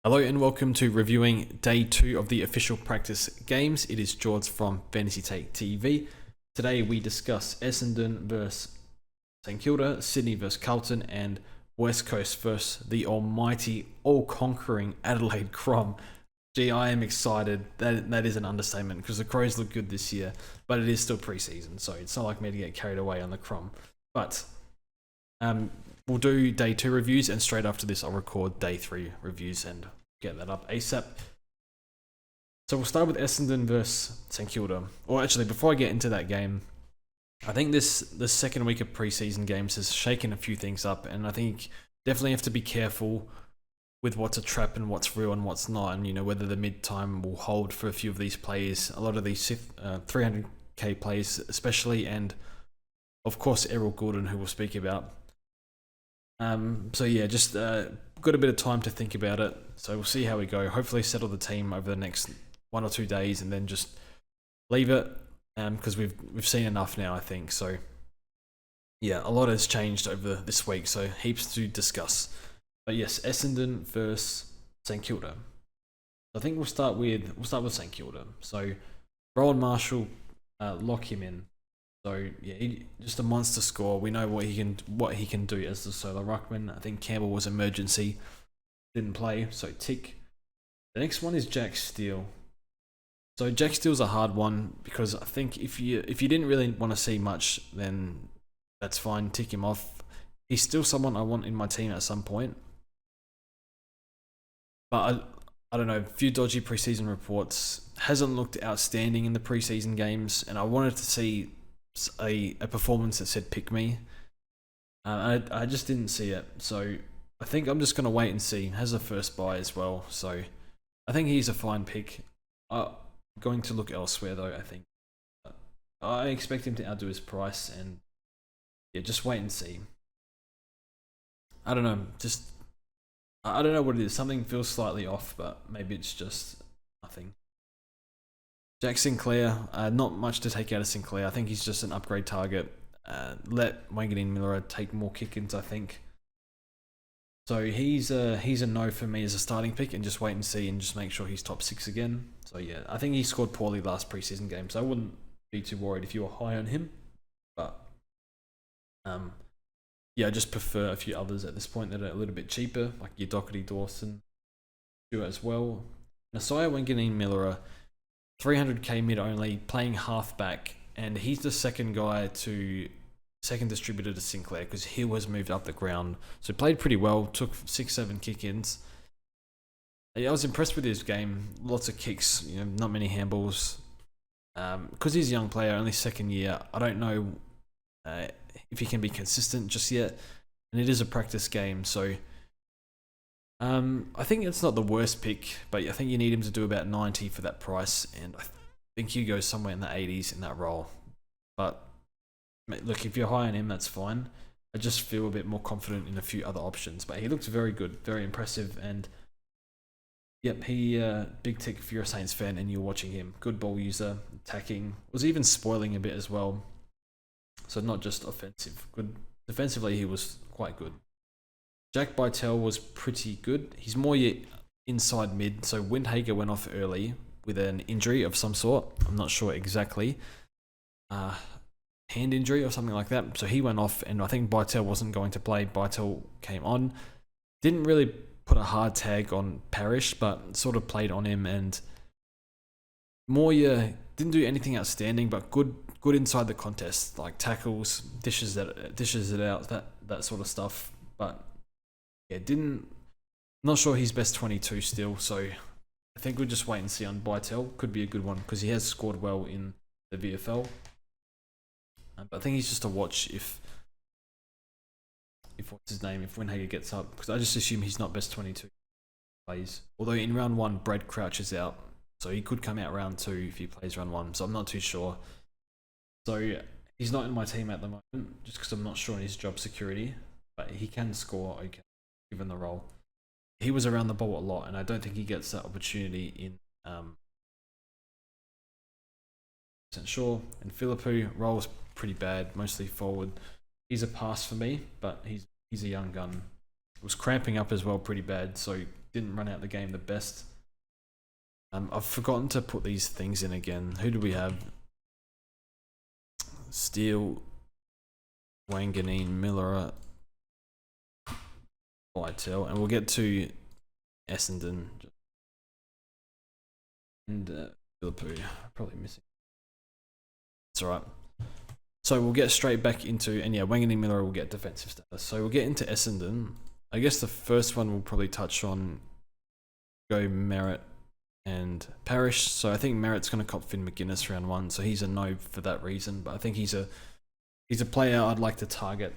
Hello and welcome to reviewing day 2 of the official practice games. It is George from Fantasy Take TV. Today we discuss Essendon versus St Kilda, Sydney versus Carlton, and West Coast versus the almighty, all-conquering Adelaide Crows. Gee, I am excited. That is an understatement because the Crows look good this year, but it is still pre-season, so it's not like me to get carried away on the Crows. But we'll do day 2 reviews, and straight after this I'll record day 3 reviews and get that up ASAP. So we'll start with Essendon versus St Kilda. Or actually, before I get into that game, I think the second week of preseason games has shaken a few things up, and I think definitely have to be careful with what's a trap and what's real and what's not, and whether the mid-time will hold for a few of these players, a lot of these 300k players especially, and of course ERROL Gordon, who we'll speak about. So yeah, just got a bit of time to think about it, so we'll see how we go. Hopefully settle the team over the next 1 or 2 days and then just leave it, because we've seen enough now, I think. So yeah, a lot has changed over this week, so heaps to discuss. But yes, Essendon versus St Kilda. I think we'll start with St Kilda. So Rowan Marshall, lock him in. So yeah, just a monster score. We know what he can do as the solo ruckman. I think Campbell was emergency, didn't play, so tick. The next one is Jack Steele. So Jack Steele's a hard one because I think if you didn't really want to see much, then that's fine. Tick him off. He's still someone I want in my team at some point, but I don't know. A few dodgy preseason reports. Hasn't looked outstanding in the preseason games, and I wanted to see a performance that said pick me. I just didn't see it, so I think I'm just going to wait and see. Has a first buy as well, so I think he's a fine pick. I'm going to look elsewhere though. I think I expect him to outdo his price, and yeah, just wait and see. I don't know, I don't know what it is. Something feels slightly off, but maybe it's just nothing. Jack Sinclair, not much to take out of Sinclair. I think he's just an upgrade target. Let Wanganeen-Miller take more kick-ins, I think. So he's a no for me as a starting pick, and just wait and see and just make sure he's top 6 again. So yeah, I think he scored poorly last preseason game, so I wouldn't be too worried if you were high on him. But yeah, I just prefer a few others at this point that are a little bit cheaper, like your Doherty, Dawson, Stewart as well. Nasiah Wanganeen-Miller, 300k mid only, playing halfback, and he's the second distributor to Sinclair because Hill has moved up the ground. So played pretty well, took 6-7 kick-ins. I was impressed with his game, lots of kicks, not many handballs. Because he's a young player, only second year, I don't know if he can be consistent just yet, and it is a practice game, so I think it's not the worst pick, but I think you need him to do about 90 for that price, and I think he goes somewhere in the 80s in that role. But look, if you're high on him, that's fine. I just feel a bit more confident in a few other options, but he looks very good, very impressive, and yep, he big tick if you're a Saints fan and you're watching him. Good ball user, attacking, was even spoiling a bit as well. So not just offensive, good defensively, he was quite good. Jack Bytel was pretty good. He's more inside mid, so Windhager went off early with an injury of some sort. I'm not sure exactly. Hand injury or something like that. So he went off, and I think Bytel wasn't going to play. Bytel came on. Didn't really put a hard tag on Parrish, but sort of played on him, and Moya didn't do anything outstanding, but good inside the contest, like tackles, dishes it out, that sort of stuff. But yeah, not sure he's best 22 still, so I think we'll just wait and see on Bytel. Could be a good one because he has scored well in the VFL. But I think he's just a watch if what's his name, if Windhager gets up, because I just assume he's not best 22 plays. Although in round 1, Brad Crouch is out, so he could come out round 2 if he plays round 1, so I'm not too sure. So he's not in my team at the moment, just because I'm not sure on his job security, but he can score okay, given the role. He was around the ball a lot, and I don't think he gets that opportunity in sure. And Philippou rolls pretty bad, mostly forward. He's a pass for me, but he's a young gun. It was cramping up as well pretty bad, so didn't run out the game the best. I've forgotten to put these things in again. Who do we have? Steele, Wanganeen, Miller, Whitetail, and we'll get to Essendon and Philippou. Probably missing. It's alright. So we'll get straight back into, and yeah, Wanganeen, Miller will get defensive status. So we'll get into Essendon. I guess the first one we'll probably touch on go Merritt and Parrish. So I think Merritt's going to cop Finn McGuinness round 1, so he's a no for that reason. But I think he's a player I'd like to target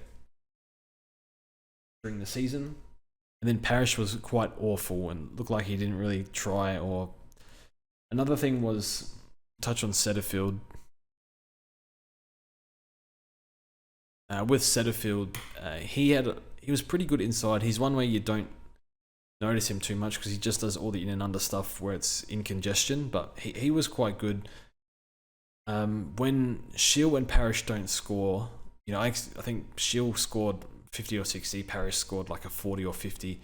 during the season. And then Parrish was quite awful and looked like he didn't really try. Or another thing was touch on Setterfield. With Setterfield, he was pretty good inside. He's one way you don't notice him too much because he just does all the in and under stuff where it's in congestion, but he was quite good. When Shield and Parrish don't score, I think Shield scored 50 or 60, Parrish scored like a 40 or 50,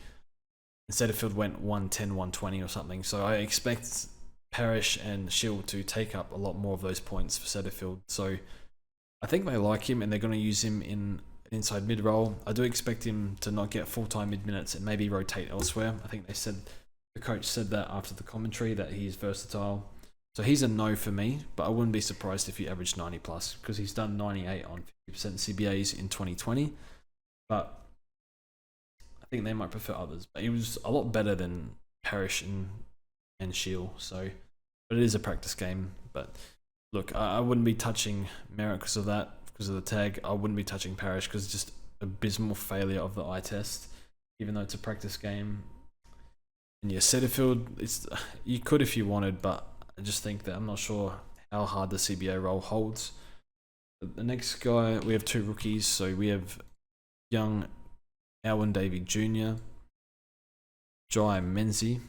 and Setterfield went 110, 120 or something. So I expect Parrish and Shield to take up a lot more of those points for Setterfield. So I think they like him and they're going to use him in inside mid role. I do expect him to not get full-time mid minutes and maybe rotate elsewhere. I think the coach said that after the commentary that he's versatile. So he's a no for me, but I wouldn't be surprised if he averaged 90 plus because he's done 98 on 50% CBAs in 2020. But I think they might prefer others. But he was a lot better than Parrish and Shield. So, but it is a practice game. But look, I wouldn't be touching Merritt because of that. Because of the tag, I wouldn't be touching Parrish because it's just abysmal failure of the eye test, even though it's a practice game. And yeah, Setterfield, you could if you wanted, but I just think that I'm not sure how hard the CBA role holds. The next guy, we have 2 rookies, so we have young Alwyn Davey Jr., Jai Menzie.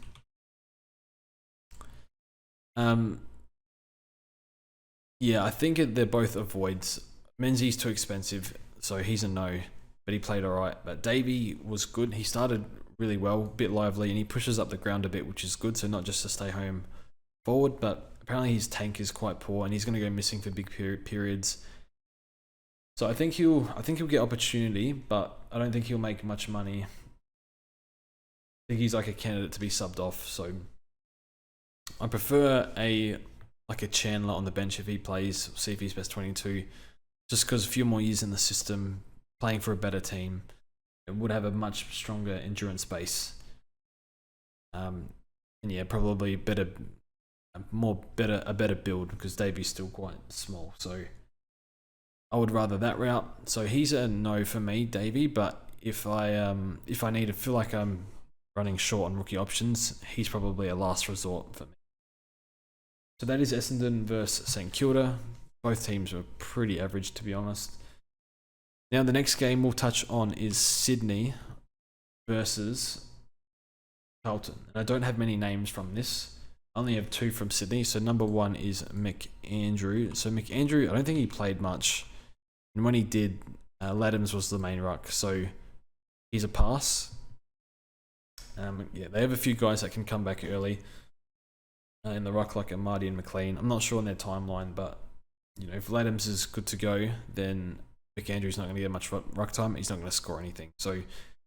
Yeah, I think they're both avoids. Menzie's too expensive, so he's a no, but he played alright. But Davey was good. He started really well, a bit lively, and he pushes up the ground a bit, which is good, so not just to stay home forward, but apparently his tank is quite poor, and he's going to go missing for big periods. So I think he'll get opportunity, but I don't think he'll make much money. I think he's like a candidate to be subbed off, so I prefer a Chandler on the bench if he plays, see if he's best 22. Just because a few more years in the system, playing for a better team, it would have a much stronger endurance base. And yeah, probably a better build because Davey's still quite small. So I would rather that route. So he's a no for me, Davey. But if I need to feel like I'm running short on rookie options, he's probably a last resort for me. So that is Essendon versus St Kilda. Both teams were pretty average, to be honest. Now, the next game we'll touch on is Sydney versus Carlton. And I don't have many names from this. I only have 2 from Sydney. So number 1 is McAndrew. So McAndrew, I don't think he played much. And when he did, Laddams was the main ruck. So he's a pass. Yeah, they have a few guys that can come back early in the ruck, like Marty and McLean. I'm not sure on their timeline, but if Laddams is good to go, then McAndrew's not going to get much ruck time. He's not going to score anything. So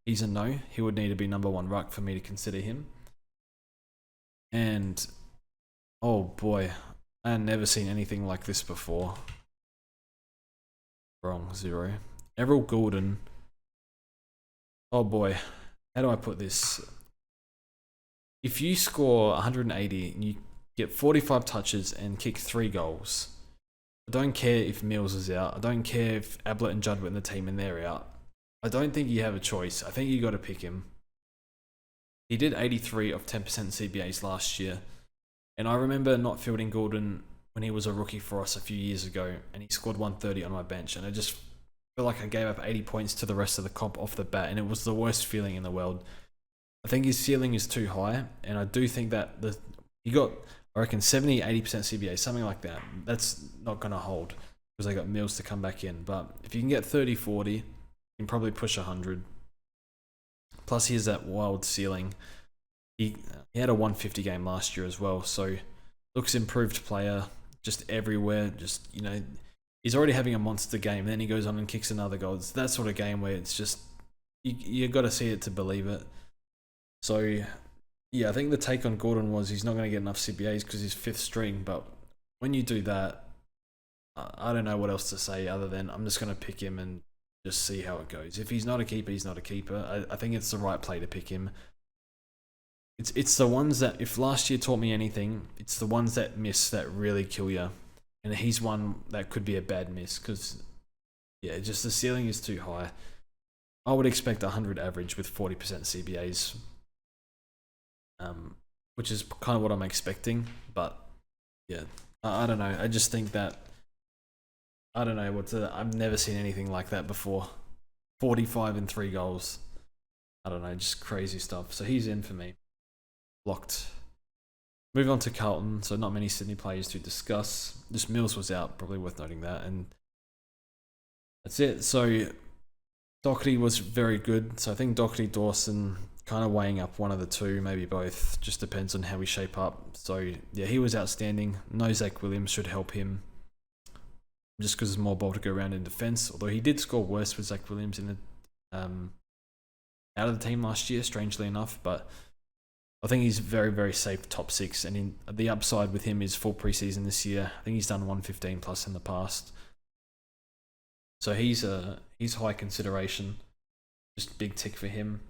he's a no. He would need to be number 1 ruck for me to consider him. And, oh boy, I had never seen anything like this before. Wrong, 0. Errol Goulden. Oh boy, how do I put this? If you score 180 and you get 45 touches and kick 3 goals, I don't care if Mills is out. I don't care if Ablett and Judd were in the team and they're out. I don't think you have a choice. I think you got to pick him. He did 83 of 10% CBAs last year. And I remember not fielding Goulden when he was a rookie for us a few years ago, and he scored 130 on my bench. And I just feel like I gave up 80 points to the rest of the comp off the bat, and it was the worst feeling in the world. I think his ceiling is too high, and I do think that he got, I reckon, 70, 80% CBA, something like that. That's not going to hold because they got Mills to come back in. But if you can get 30, 40, you can probably push 100. Plus, he has that wild ceiling. He had a 150 game last year as well, so looks improved player, just everywhere. Just, you know, he's already having a monster game, then he goes on and kicks another goal. It's that sort of game where it's just you got to see it to believe it. So yeah, I think the take on Gordon was he's not going to get enough CBAs because he's fifth string. But when you do that, I don't know what else to say other than I'm just going to pick him and just see how it goes. If he's not a keeper, he's not a keeper. I think it's the right play to pick him. It's the ones that, if last year taught me anything, it's the ones that miss that really kill you. And he's one that could be a bad miss because, yeah, just the ceiling is too high. I would expect 100 average with 40% CBAs, which is kind of what I'm expecting. But yeah, I don't know. I just think that, I don't know I've never seen anything like that before. 45 and 3 goals. I don't know, just crazy stuff. So he's in for me. Locked. Move on to Carlton. So not many Sydney players to discuss. Just Mills was out, probably worth noting that. And that's it. So Doherty was very good. So I think Doherty, Dawson, kind of weighing up one of the two, maybe both. Just depends on how we shape up. So yeah, he was outstanding. No Zach Williams should help him. Just because there's more ball to go around in defence. Although he did score worse with Zach Williams in the out of the team last year, strangely enough. But I think he's very, very safe top 6. And the upside with him is full preseason this year. I think he's done 115 plus in the past. So he's high consideration. Just big tick for him.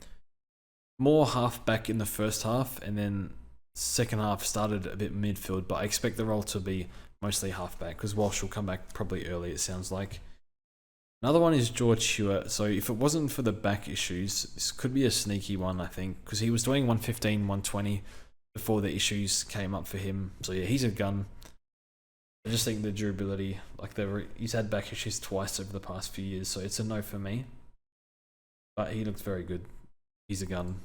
More half back in the first half, and then second half started a bit midfield. But I expect the role to be mostly half back because Walsh will come back probably early, it sounds like. Another one is George Hewitt. So if it wasn't for the back issues, this could be a sneaky one, I think, because he was doing 115, 120 before the issues came up for him. So yeah, he's a gun. I just think the durability, like he's had back issues twice over the past few years, so it's a no for me. But he looks very good. He's a gun.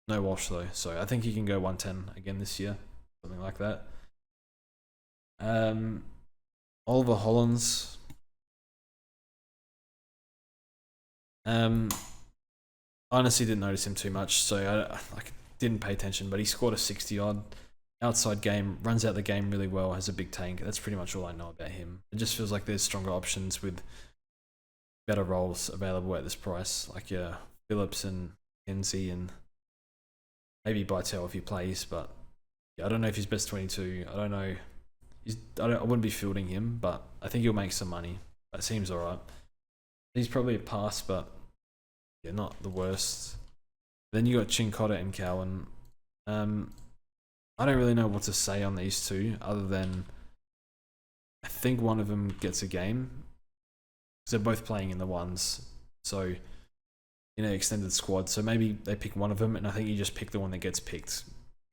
No Walsh though, so I think he can go 110 again this year, something like that. Oliver Hollins. Honestly didn't notice him too much, so I didn't pay attention, but he scored a 60 odd outside game, runs out the game really well, has a big tank. That's pretty much all I know about him. It just feels like there's stronger options with better roles available at this price, like Phillips and Kenzie and maybe Bytel if he plays, but yeah, I don't know if he's best 22. I don't know. I wouldn't be fielding him, but I think he'll make some money. That seems alright. He's probably a pass, but yeah, not the worst. Then you got Chincotta and Cowan. I don't really know what to say on these two, other than I think one of them gets a game. Because they're both playing in the ones. So, in an extended squad. So maybe they pick one of them, and I think you just pick the one that gets picked.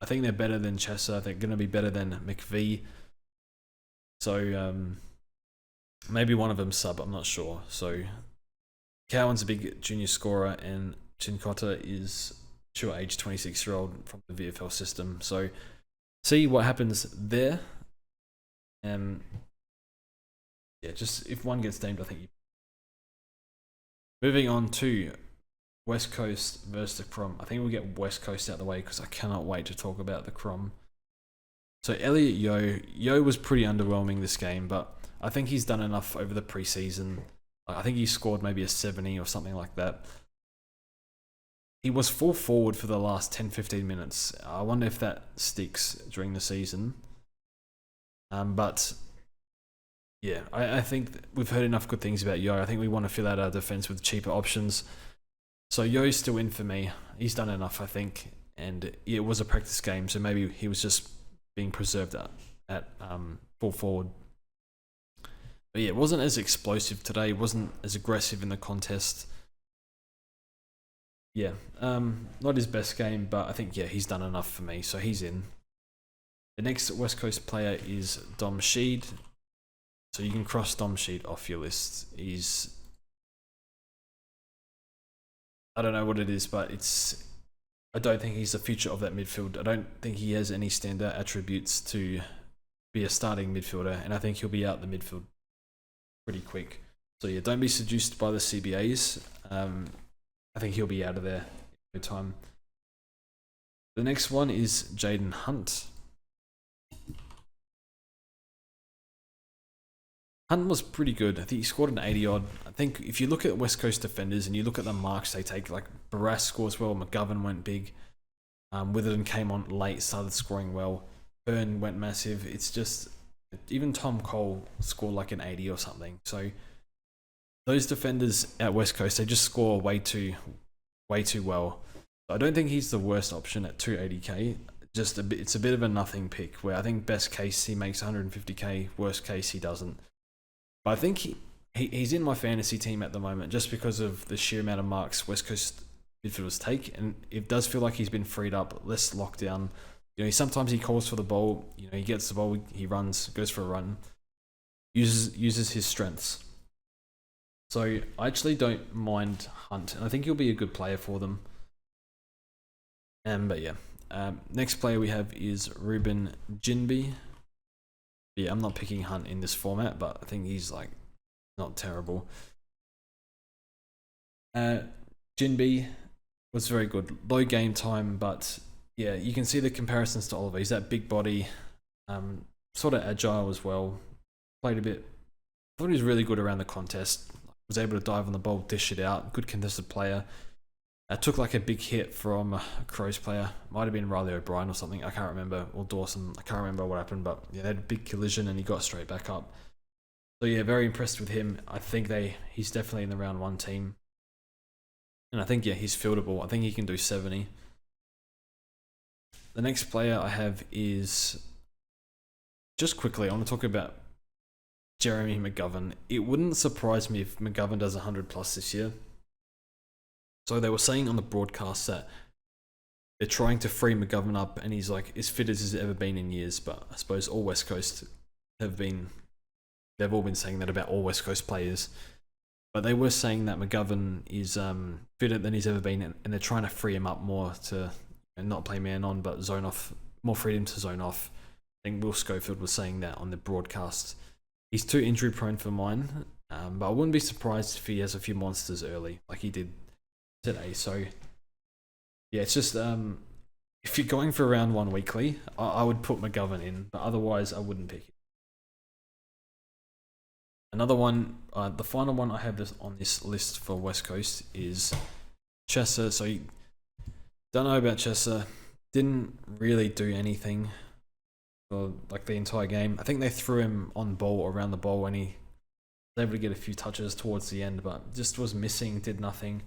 I think they're better than Chesser. They're going to be better than McVie. So, maybe one of them sub, I'm not sure. So, Cowan's a big junior scorer, and Chincotta is sure age 26-year-old from the VFL system. So, see what happens there. Yeah, just if one gets named, I think. Moving on to West Coast versus the Crom. I think we'll get West Coast out of the way because I cannot wait to talk about the Crom. So Elliot Yo was pretty underwhelming this game, but I think he's done enough over the preseason. I think he scored maybe a 70 or something like that. He was full forward for the last 10-15 minutes. I wonder if that sticks during the season. But yeah, I think we've heard enough good things about Yo. I think we want to fill out our defense with cheaper options. So Yo's still in for me. He's done enough, I think. And yeah, it was a practice game, so maybe he was just being preserved at full forward. But yeah, it wasn't as explosive today. It wasn't as aggressive in the contest. Yeah, not his best game, but I think, yeah, he's done enough for me, so he's in. The next West Coast player is Dom Sheed. So you can cross Dom Sheed off your list. I don't know what it is, but I don't think he's the future of that midfield. I don't think he has any standout attributes to be a starting midfielder, and I think he'll be out the midfield pretty quick. So yeah, don't be seduced by the CBAs. I think he'll be out of there in no time. The next one is Jaden Hunt. Hunt was pretty good. I think he scored an 80 odd. I think if you look at West Coast defenders and you look at the marks they take, like Barras scores well, McGovern went big, Witherden came on late, started scoring well, Byrne went massive. It's just, even Tom Cole scored like an 80 or something. So those defenders at West Coast, they just score way too well. I don't think he's the worst option at 280k. Just it's a bit of a nothing pick where I think best case he makes 150k, worst case he doesn't. But I think he's in my fantasy team at the moment just because of the sheer amount of marks West Coast midfielders take, and it does feel like he's been freed up, less lockdown. You know, sometimes he calls for the ball. You know, he gets the ball, he runs, goes for a run, uses his strengths. So I actually don't mind Hunt, and I think he'll be a good player for them. But yeah, next player we have is Ruben Jinby. Yeah, I'm not picking Hunt in this format, but I think he's like not terrible. Jinby was very good, low game time, but yeah, you can see the comparisons to Oliver. He's that big body, sort of agile as well. Played a bit. I thought he was really good around the contest. Was able to dive on the ball, dish it out. Good contested player. Took like a big hit from a Crows player. Might have been Riley O'Brien or something. I can't remember. Or Dawson. I can't remember what happened. But yeah, they had a big collision and he got straight back up. So yeah, very impressed with him. I think he's definitely in the round 1 team. And I think, yeah, he's fieldable. I think he can do 70. The next player I have is... Just quickly, I want to talk about Jeremy McGovern. It wouldn't surprise me if McGovern does 100 plus this year. So they were saying on the broadcast that they're trying to free McGovern up and he's like as fit as he's ever been in years. But I suppose all West Coast they've all been saying that about all West Coast players. But they were saying that McGovern is fitter than he's ever been, and they're trying to free him up more to not play man on, but zone off, more freedom to zone off. I think Will Schofield was saying that on the broadcast. He's too injury prone for mine, but I wouldn't be surprised if he has a few monsters early, like he did today. So yeah, it's just if you're going for round 1 weekly, I would put McGovern in, but otherwise I wouldn't pick it. Another one, the final one I have on this list for West Coast is Chesser. So don't know about Chesser. Didn't really do anything for like the entire game. I think they threw him on ball, around the ball, and he was able to get a few touches towards the end, but just was missing, did nothing.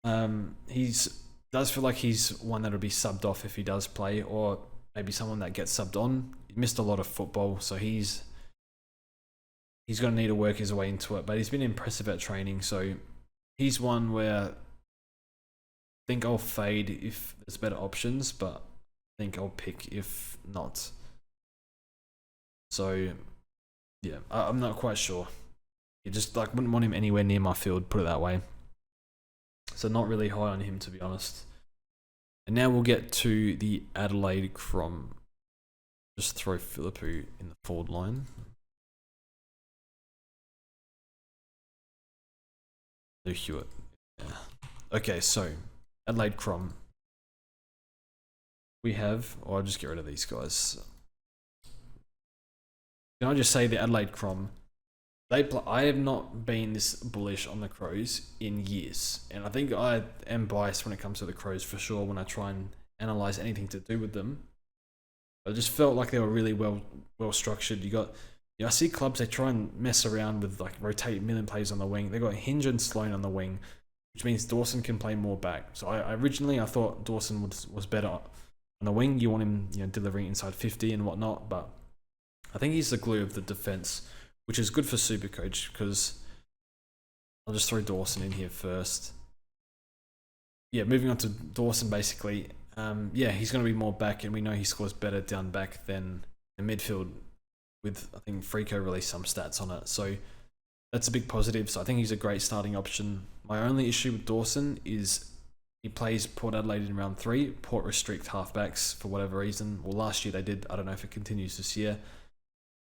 Does feel like he's one that'll be subbed off if he does play, or maybe someone that gets subbed on. He missed a lot of football, so he's going to need to work his way into it, but he's been impressive at training, so he's one where I think I'll fade if there's better options, but I think I'll pick if not. So yeah, I'm not quite sure. You just like wouldn't want him anywhere near my field, put it that way. So not really high on him, to be honest. And now we'll get to the Adelaide Crows. Just throw Philippou in the forward line. No Hewitt. Yeah. Okay, so Adelaide Crows. We have, I'll just get rid of these guys. Can I just say the Adelaide Crows? I have not been this bullish on the Crows in years, and I think I am biased when it comes to the Crows for sure when I try and analyze anything to do with them. I just felt like they were really well structured. I see clubs, they try and mess around with like rotate million players on the wing. They got Hinge and Sloan on the wing, which means Dawson can play more back. So I originally thought Dawson was better on the wing. You want him, delivering inside 50 and whatnot, but I think he's the glue of the defense, which is good for Supercoach because I'll just throw Dawson in here first. Yeah, moving on to Dawson basically. He's going to be more back, and we know he scores better down back than in midfield. With, I think, Frico released some stats on it. So that's a big positive. So I think he's a great starting option. My only issue with Dawson is he plays Port Adelaide in round 3. Port restrict halfbacks for whatever reason. Well, last year they did. I don't know if it continues this year.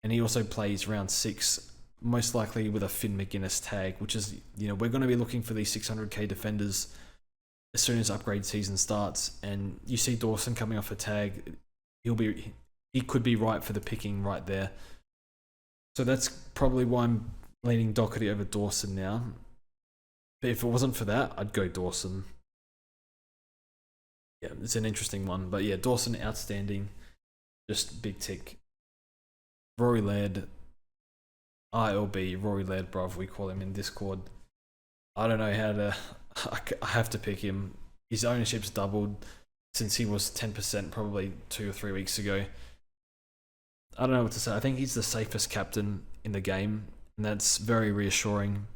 And he also plays round 6, most likely with a Finn McGuinness tag, which is, we're going to be looking for these 600k defenders. as soon as upgrade season starts, and you see Dawson coming off a tag, he could be right for the picking right there. So that's probably why I'm leaning Doherty over Dawson now. But if it wasn't for that, I'd go Dawson. Yeah, it's an interesting one. But yeah, Dawson, outstanding. Just big tick. Rory Laird, RLB, Rory Laird, bruv, we call him in Discord. I don't know how to... I have to pick him. His ownership's doubled since he was 10% probably 2 or 3 weeks ago. I don't know what to say. I think he's the safest captain in the game, and that's very reassuring.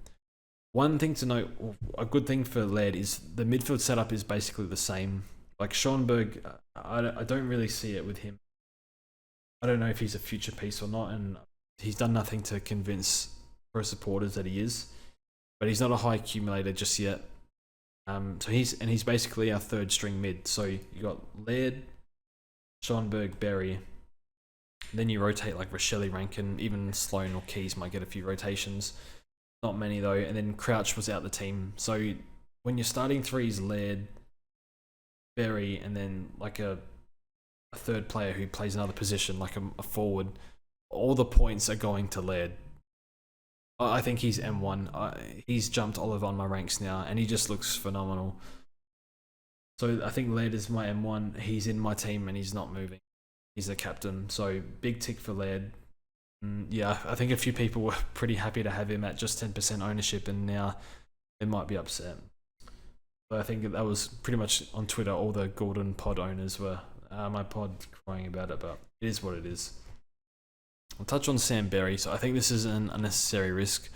One thing to note, a good thing for Laird, is the midfield setup is basically the same. Like Schoenberg, I don't really see it with him. I don't know if he's a future piece or not, and he's done nothing to convince pro supporters that he is. But he's not a high accumulator just yet. So he's basically our third string mid. So you got Laird, Schoenberg, Berry. Then you rotate like Rochelle, Rankin, even Sloan or Keys might get a few rotations. Not many though. And then Crouch was out the team. So when you're starting threes, Laird, Berry, and then like a third player who plays another position, like a forward, all the points are going to Laird. I think he's M1. He's jumped Oliver on my ranks now, and he just looks phenomenal. So I think Laird is my M1. He's in my team, and he's not moving. He's the captain. So big tick for Laird. Yeah, I think a few people were pretty happy to have him at just 10% ownership, and now they might be upset. But I think that was pretty much on Twitter. All the Golden Pod owners were my pod crying about it, but it is what it is. I'll touch on Sam Berry. So I think this is an unnecessary risk.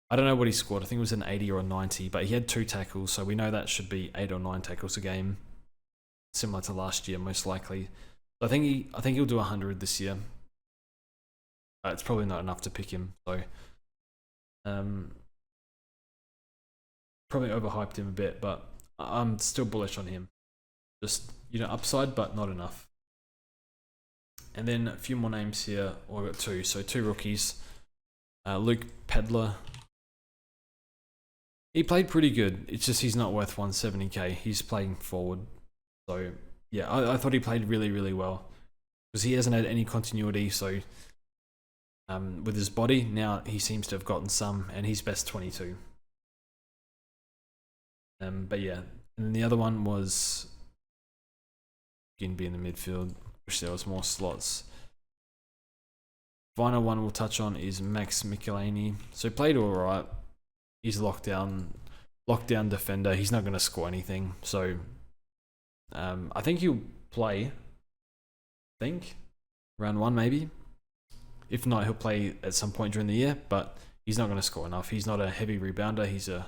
I don't know what he scored. I think it was an 80 or a 90, but he had 2 tackles, so we know that should be 8 or 9 tackles a game, similar to last year, most likely. So I think he'll do 100 this year. It's probably not enough to pick him, so probably overhyped him a bit, but I'm still bullish on him. Just, upside, but not enough. And then a few more names here. I've got 2. So 2 rookies. Luke Pedler. He played pretty good. It's just he's not worth 170k. He's playing forward. So yeah, I thought he played really, really well. Because he hasn't had any continuity. So with his body, now he seems to have gotten some. And he's best 22. But yeah. And then the other one was Ginby in the midfield. Wish there was more slots. Final one we'll touch on is Max Michelini. So he played alright. He's lockdown defender. He's not going to score anything. So I think he'll play. Round 1 maybe. If not, he'll play at some point during the year. But he's not going to score enough. He's not a heavy rebounder. He's a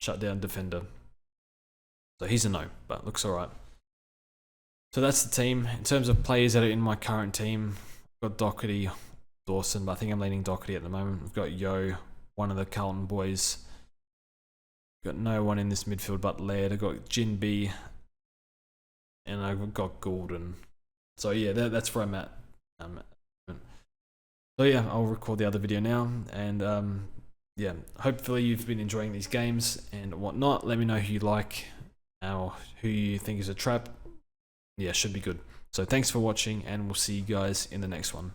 shutdown defender. So he's a no, but looks alright. So that's the team. In terms of players that are in my current team, I've got Doherty, Dawson, but I think I'm leaning Doherty at the moment. We've got Yo, one of the Carlton boys. Got no one in this midfield but Laird. I've got Ginby, and I've got Gordon. So yeah, that's where I'm at. So yeah, I'll record the other video now, and yeah, hopefully you've been enjoying these games and whatnot. Let me know who you like, or who you think is a trap. Yeah, should be good. So thanks for watching, and we'll see you guys in the next one.